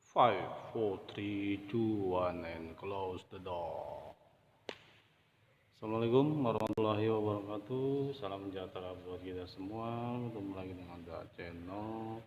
Five, four, three, two, one, and close the door. Assalamualaikum warahmatullahi wabarakatuh. Salam sejahtera buat kita semua. Ketemu lagi dengan channel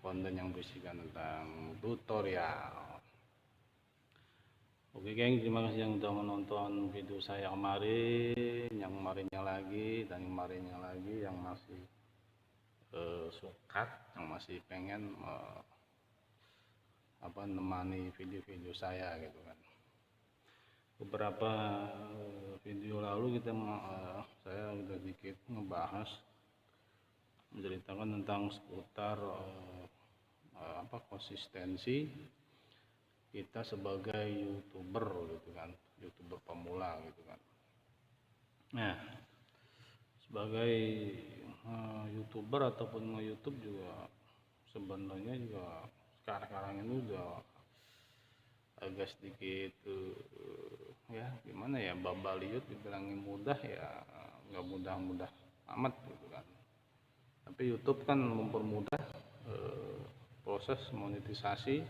konten yang berisikan tentang tutorial. Oke geng, terima kasih yang sudah menonton video saya kemarin, yang kemarinnya lagi, dan kemarinnya lagi yang masih suka, yang masih pengen nemani video-video saya gitu kan. Beberapa video lalu saya udah sedikit ngebahas, menceritakan tentang seputar konsistensi kita sebagai youtuber gitu kan, youtuber pemula gitu kan. Nah, sebagai youtuber ataupun nge-youtube juga sebenarnya juga sekarang ini udah agak sedikit ya gimana ya, babaliut dibilangin mudah ya nggak mudah-mudah amat gitu kan. Tapi YouTube kan mempermudah proses monetisasi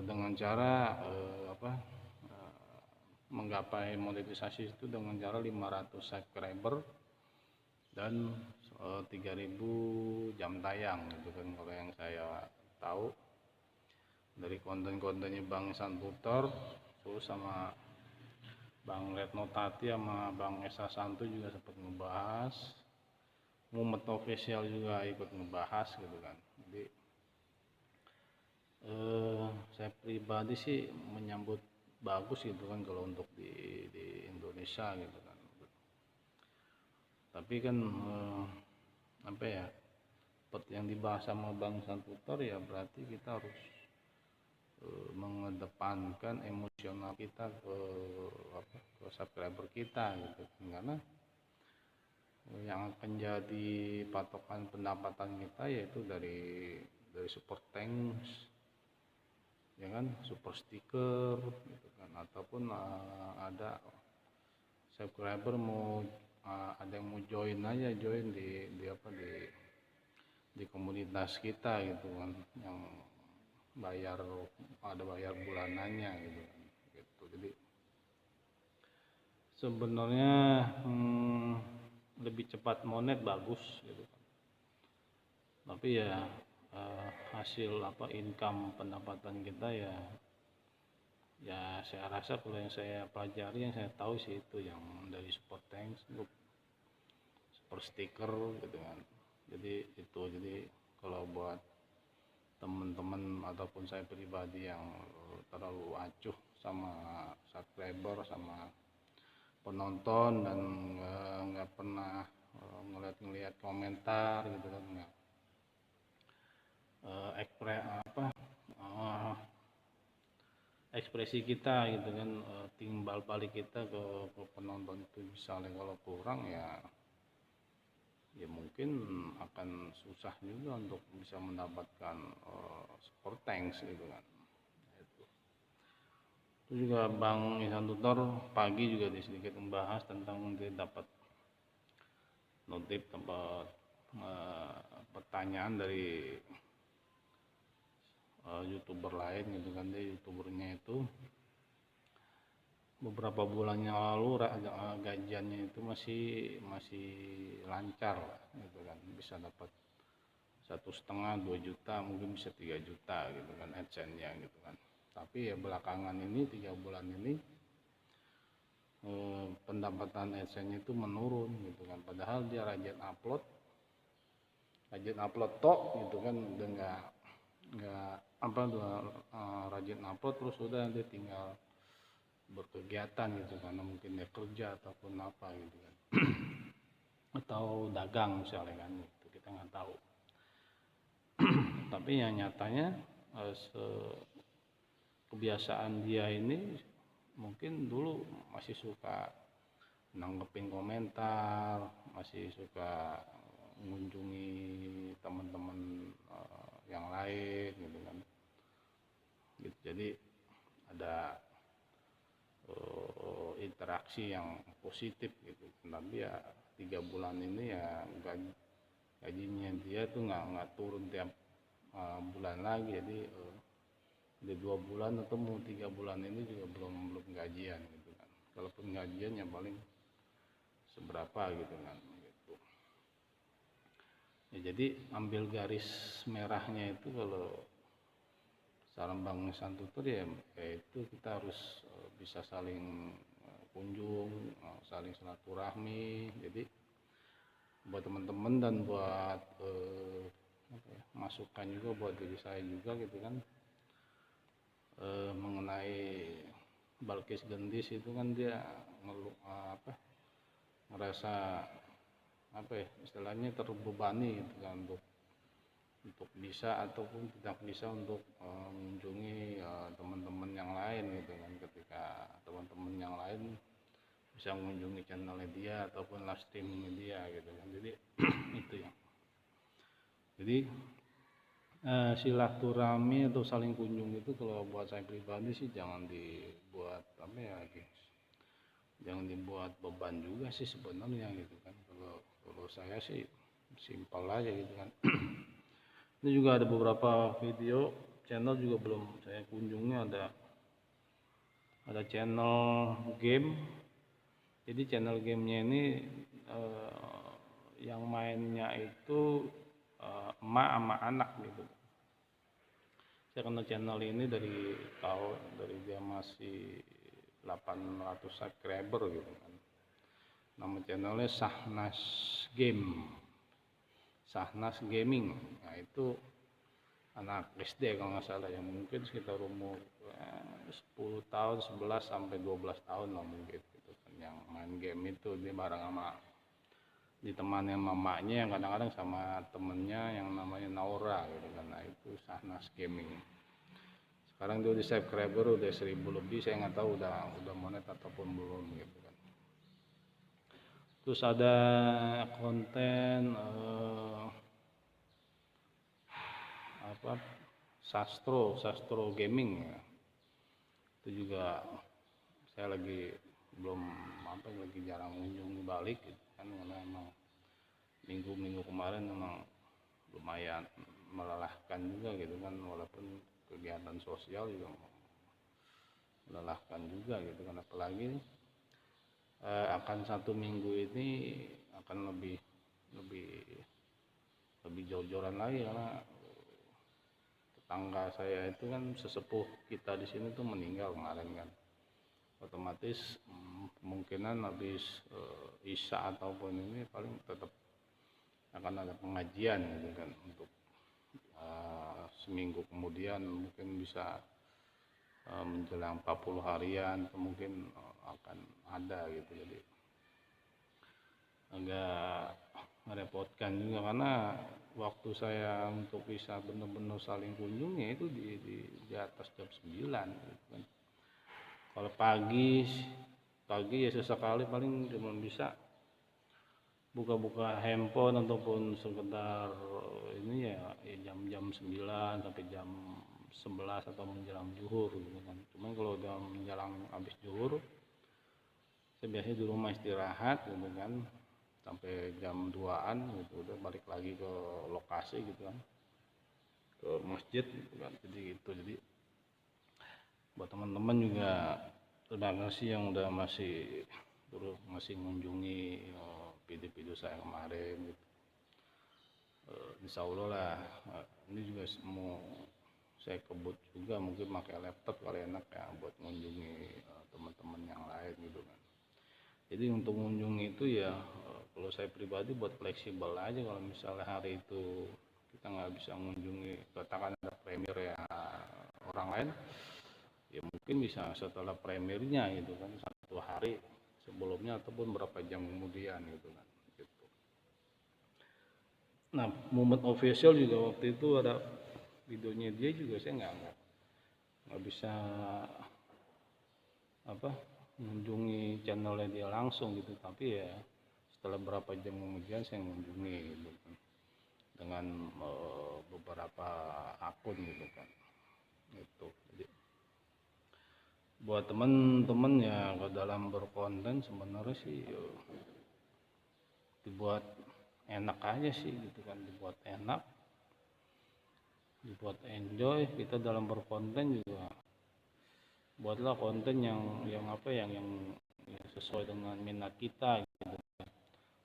dengan cara menggapai monetisasi itu dengan cara 500 subscriber dan 3000 jam tayang gitu kan. Kalau yang saya tahu dari konten-kontennya Bang Santutor, terus sama Bang Retno Tati sama Bang Esa Santu juga sempat ngebahas, Mumet Official juga ikut ngebahas gitu kan. Jadi saya pribadi sih menyambut bagus gitu kan kalau untuk di Indonesia gitu kan. Tapi kan apa ya, seperti yang dibahas sama Bang Santutor ya, berarti kita harus mengedepankan emosional kita ke subscriber kita gitu, karena yang akan jadi patokan pendapatan kita yaitu dari super thanks ya kan, super sticker gitu kan, ataupun ada subscriber mau ada yang mau join di komunitas kita gitu kan, yang ada bayar bulanannya gitu kan gitu. Jadi sebenarnya lebih cepat monet bagus gitu kan, tapi ya hasil income pendapatan kita ya saya rasa, kalau yang saya pelajari, yang saya tahu sih itu yang dari super thanks, super sticker gitu kan. Jadi kalau buat teman-teman ataupun saya pribadi yang terlalu acuh sama subscriber, sama penonton, dan nggak pernah ngeliat komentar gitu kan, nggak ekspresi kita gitu kan, timbal balik kita ke penonton itu misalnya kalau kurang ya mungkin akan susah juga untuk bisa mendapatkan super thanks gitu kan. Itu juga Bang Ihsan Tutor pagi juga sedikit membahas tentang dia dapat notif, tempat pertanyaan dari youtuber lain gitu kan. Dia youtubernya itu beberapa bulan yang lalu gajiannya itu masih lancar gitu kan, bisa dapat 1,5 2 juta, mungkin bisa 3 juta gitu kan adsense-nya gitu kan. Tapi ya belakangan ini 3 bulan ini pendapatan adsense-nya itu menurun gitu kan, padahal dia rajin upload tok gitu kan, udah nggak rajin upload, terus udah dia tinggal berkegiatan gitu, karena mungkin dia kerja ataupun apa gitu kan atau dagang misalnya kan, itu kita nggak tahu. Tapi yang nyatanya kebiasaan dia ini mungkin dulu masih suka nanggepin komentar, masih suka mengunjungi teman-teman yang lain gitu kan gitu. Jadi ada interaksi yang positif gitu. Tapi ya 3 bulan ini ya gajinya dia tuh nggak turun tiap bulan lagi, jadi di 2 bulan atau mau 3 bulan ini juga belum gajian gitu kan. Kalaupun gajian ya paling seberapa gitu kan gitu. Ya, jadi ambil garis merahnya itu kalau saran Bang Santutur ya, itu kita harus bisa saling kunjung, saling silaturahmi. Jadi buat teman-teman dan buat masukan juga buat diri saya juga gitu kan, mengenai Balkis Gendis itu kan dia ngerasa istilahnya terbebani gitu kan, untuk bisa ataupun tidak bisa untuk mengunjungi teman-teman yang lain gitu kan, ketika teman-teman yang lain bisa mengunjungi channelnya dia ataupun live streamingnya dia gitu kan. Jadi itu ya, jadi silaturahmi atau saling kunjung itu kalau buat saya pribadi sih jangan dibuat jangan dibuat beban juga sih sebenarnya gitu kan. Kalau saya sih simpel aja gitu kan. Ini juga ada beberapa video channel juga belum saya kunjungi, ada channel game. Jadi channel gamenya ini yang mainnya itu emak sama anak gitu. Saya kenal channel ini dari dia masih 800 subscriber gitu kan. Nama channelnya Sahnas Gaming. Nah itu anak SD kalau nggak salah, yang mungkin sekitar umur 10 tahun, 11 sampai 12 tahun lah mungkin gitu kan, yang main game itu dia bareng sama ditemani mamanya yang kadang-kadang sama temennya yang namanya Naura gitu kan. Nah itu Sahnas Gaming. Sekarang dia udah subscriber udah 1000 lebih, saya nggak tahu udah monet ataupun belum gitu kan. Terus ada konten Sastro Gaming ya. Itu juga saya lagi lagi jarang kunjung balik gitu kan, karena emang minggu kemarin memang lumayan melelahkan juga gitu kan, walaupun kegiatan sosial juga melelahkan juga gitu kan. Apalagi akan 1 minggu ini akan lebih jor-joran lagi, karena tetangga saya itu kan sesepuh kita di sini tuh meninggal kemarin kan. Otomatis kemungkinan habis Isya ataupun ini paling tetap akan ada pengajian gitu kan, untuk seminggu kemudian mungkin bisa menjelang 40 harian mungkin akan ada gitu. Jadi agak merepotkan juga, karena waktu saya untuk bisa benar-benar saling kunjungnya itu di atas jam 9 gitu kan. Kalau pagi ya sesekali paling cuma bisa buka-buka handphone ataupun sekedar ini ya jam-jam 9 sampai jam 11 atau menjelang zuhur gitu kan. Cuman kalau udah menjelang habis zuhur saya biasanya di rumah istirahat gitu kan sampai jam 2-an gitu, udah balik lagi ke lokasi gitu kan, ke masjid gitu kan. Jadi buat teman-teman juga terima kasih yang udah masih mengunjungi video-video saya kemarin gitu. Insya Allah lah ini juga mau saya kebut juga, mungkin pakai laptop kalau enak ya buat mengunjungi teman-teman yang lain gitu kan. Jadi untuk mengunjungi itu ya kalau saya pribadi buat fleksibel aja. Kalau misalnya hari itu kita nggak bisa mengunjungi, katakan ada premier ya orang lain, ya mungkin bisa setelah premiernya gitu kan, 1 hari sebelumnya ataupun berapa jam kemudian gitu kan gitu. Nah momen official juga waktu itu ada videonya dia juga, saya nggak bisa mengunjungi channelnya dia langsung gitu, tapi ya setelah berapa jam kemudian saya mengunjungi gitu kan, dengan beberapa akun gitu kan itu. Jadi buat teman-teman ya ke dalam berkonten sebenarnya sih dibuat enak aja sih gitu kan, dibuat enak dibuat enjoy kita dalam berkonten juga. Buatlah konten yang apa yang sesuai dengan minat kita gitu.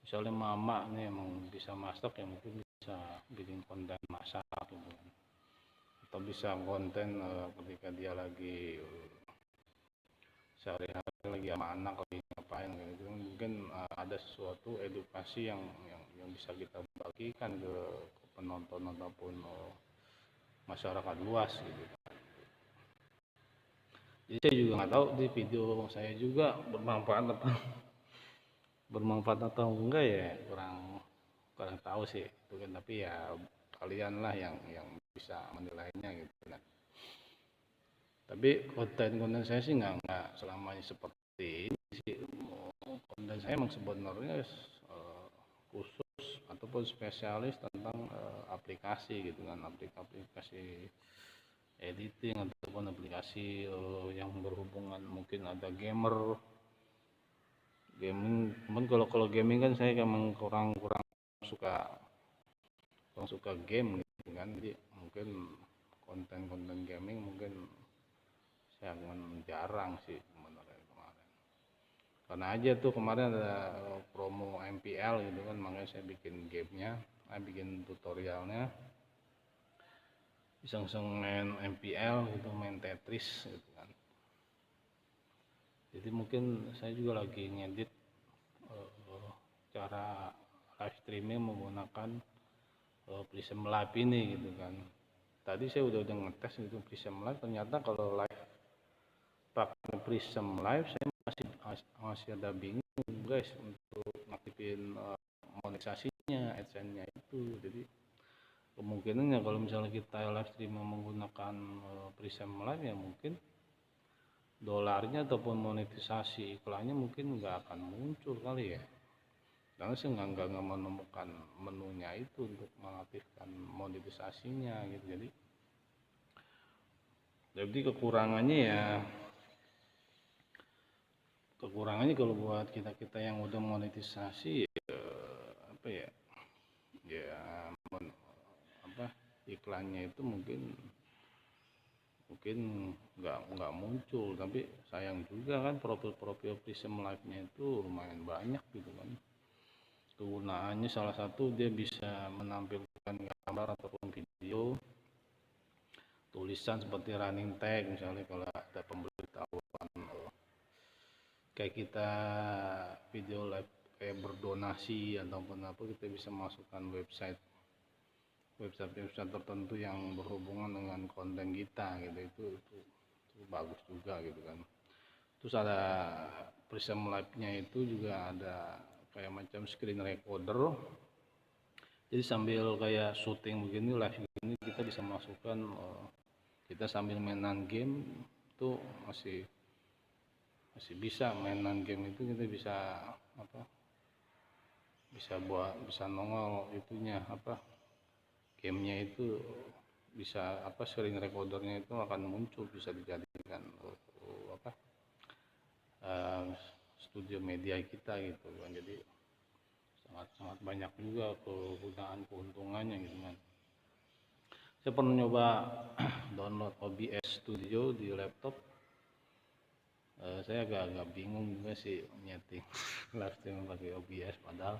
Misalnya mama nih emang bisa masak, ya mungkin bisa bikin konten masak gitu kan. Atau bisa konten ketika dia lagi sehari-hari lagi sama anak lagi ngapain gitu, mungkin ada sesuatu edukasi yang bisa kita bagikan ke penonton ataupun masyarakat luas gitu. Jadi saya juga nggak tahu di video saya juga bermanfaat atau enggak, ya kurang tahu sih itu kan, tapi ya kalian lah yang bisa menilainya gitu kan. Tapi konten saya sih nggak selamanya seperti ini sih. Konten saya emang sebenarnya khusus ataupun spesialis tentang aplikasi gitu kan, aplikasi editing ataupun aplikasi yang berhubungan, mungkin ada gaming. Cuman kalau gaming kan saya emang kurang suka game gitu kan, jadi mungkin konten gaming mungkin saya jarang sih sebenarnya kemarin. Karena aja tuh kemarin ada promo MPL gitu kan, makanya saya bikin gamenya, bikin tutorialnya, iseng-iseng main MPL gitu, main Tetris gitu kan. Jadi mungkin saya juga lagi ngedit cara live streaming menggunakan Prism Live ini gitu kan. Tadi saya udah ngetes gitu Prism Live, ternyata kalau live pakai Prism Live saya masih ada bingung guys untuk ngaktifin monetisasinya, AdSense-nya itu. Jadi kemungkinannya kalau misalnya kita live stream menggunakan Prism Live, ya mungkin dolarnya ataupun monetisasi iklannya mungkin nggak akan muncul kali ya, karena saya nggak menemukan menunya itu untuk mengaktifkan monetisasinya gitu. Jadi kekurangannya kalau buat kita yang udah monetisasi ya, apa ya iklannya itu mungkin nggak muncul. Tapi sayang juga kan, profil Prism Live-nya itu lumayan banyak gitu kan. Kegunaannya salah satu dia bisa menampilkan gambar ataupun video, tulisan seperti running tag, misalnya kalau ada pemberitahuan kayak kita video live kayak berdonasi ataupun apa, kita bisa masukkan website tertentu yang berhubungan dengan konten kita gitu. Itu bagus juga gitu kan. Terus ada Prism Live-nya itu juga ada kayak macam screen recorder, jadi sambil kayak syuting begini, live begini, kita bisa masukkan kita sambil mainan game itu masih bisa mainan game itu, kita bisa bisa nongol itunya gamenya itu, bisa screen recordernya itu akan muncul, bisa dijadikan studio media kita gitu kan. Jadi sangat banyak juga keuntungannya gitu kan. Saya pernah nyoba download OBS Studio di laptop, saya agak bingung juga sih nyeting live stream pakai OBS, padahal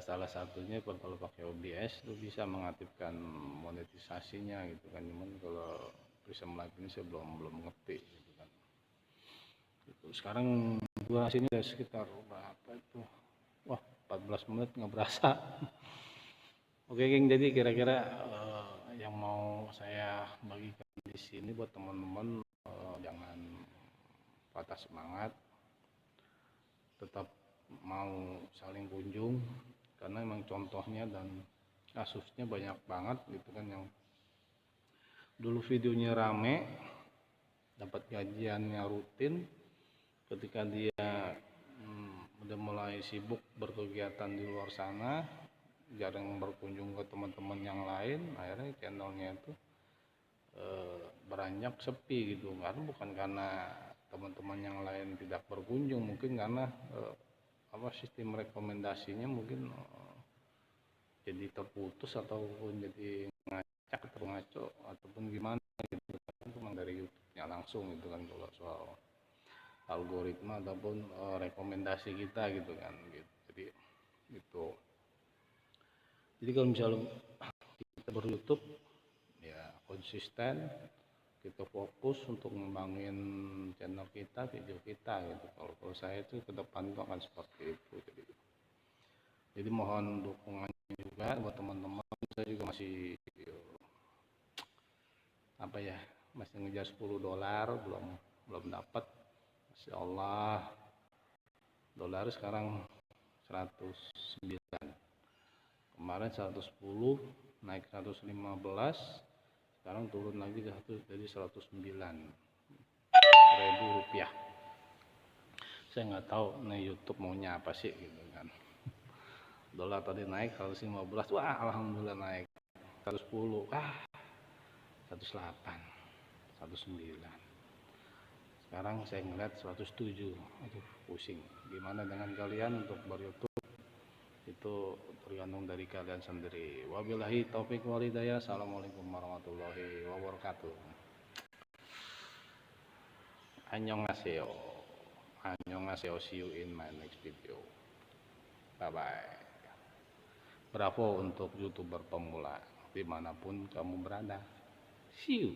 salah satunya kalau pakai OBS itu bisa mengaktifkan monetisasinya gitu kan. Cuman kalau Prism Live ini saya belum ngerti gitu kan. Sekarang durasi ini udah sekitar berapa itu, 14 menit nggak berasa. Oke geng, jadi kira-kira yang mau saya bagikan di sini buat teman-teman, jangan patah semangat, tetap mau saling kunjung, karena emang contohnya dan kasusnya banyak banget gitu kan, yang dulu videonya rame, dapat gajiannya rutin, ketika dia udah mulai sibuk berkegiatan di luar sana, jarang berkunjung ke teman-teman yang lain, akhirnya channelnya itu beranjak sepi gitu. Karena bukan karena teman-teman yang lain tidak berkunjung, mungkin karena sistem rekomendasinya mungkin jadi terputus ataupun jadi ngacak atau ngaco ataupun gimana gitu kan, itu memang dari YouTube-nya langsung gitu kan kalau soal algoritma ataupun rekomendasi kita gitu kan gitu. Gitu. Jadi kalau misalnya kita ber-YouTube ya konsisten, kita fokus untuk ngembangin channel kita, video kita gitu. Kalau saya itu ke depan itu akan seperti itu. Jadi mohon dukungannya juga buat teman-teman. Saya juga masih apa ya, masih ngejar $10, belum dapat. Masya Allah, dolar sekarang 109, kemarin 110, naik 115, sekarang turun lagi jadi 109.000 rupiah. Saya nggak tahu nih YouTube maunya apa sih gitu kan. Dolar tadi naik 115, wah alhamdulillah naik 110, 108, 109. Sekarang saya ngeliat 107, aduh pusing. Gimana dengan kalian untuk ber-YouTube? Itu tergantung dari kalian sendiri. Wabillahi taufik wal hidayah. Assalamualaikum warahmatullahi wabarakatuh. Annyeonghaseyo. Annyeonghaseyo. See you in my next video. Bye bye. Bravo untuk YouTuber pemula dimanapun kamu berada. See you.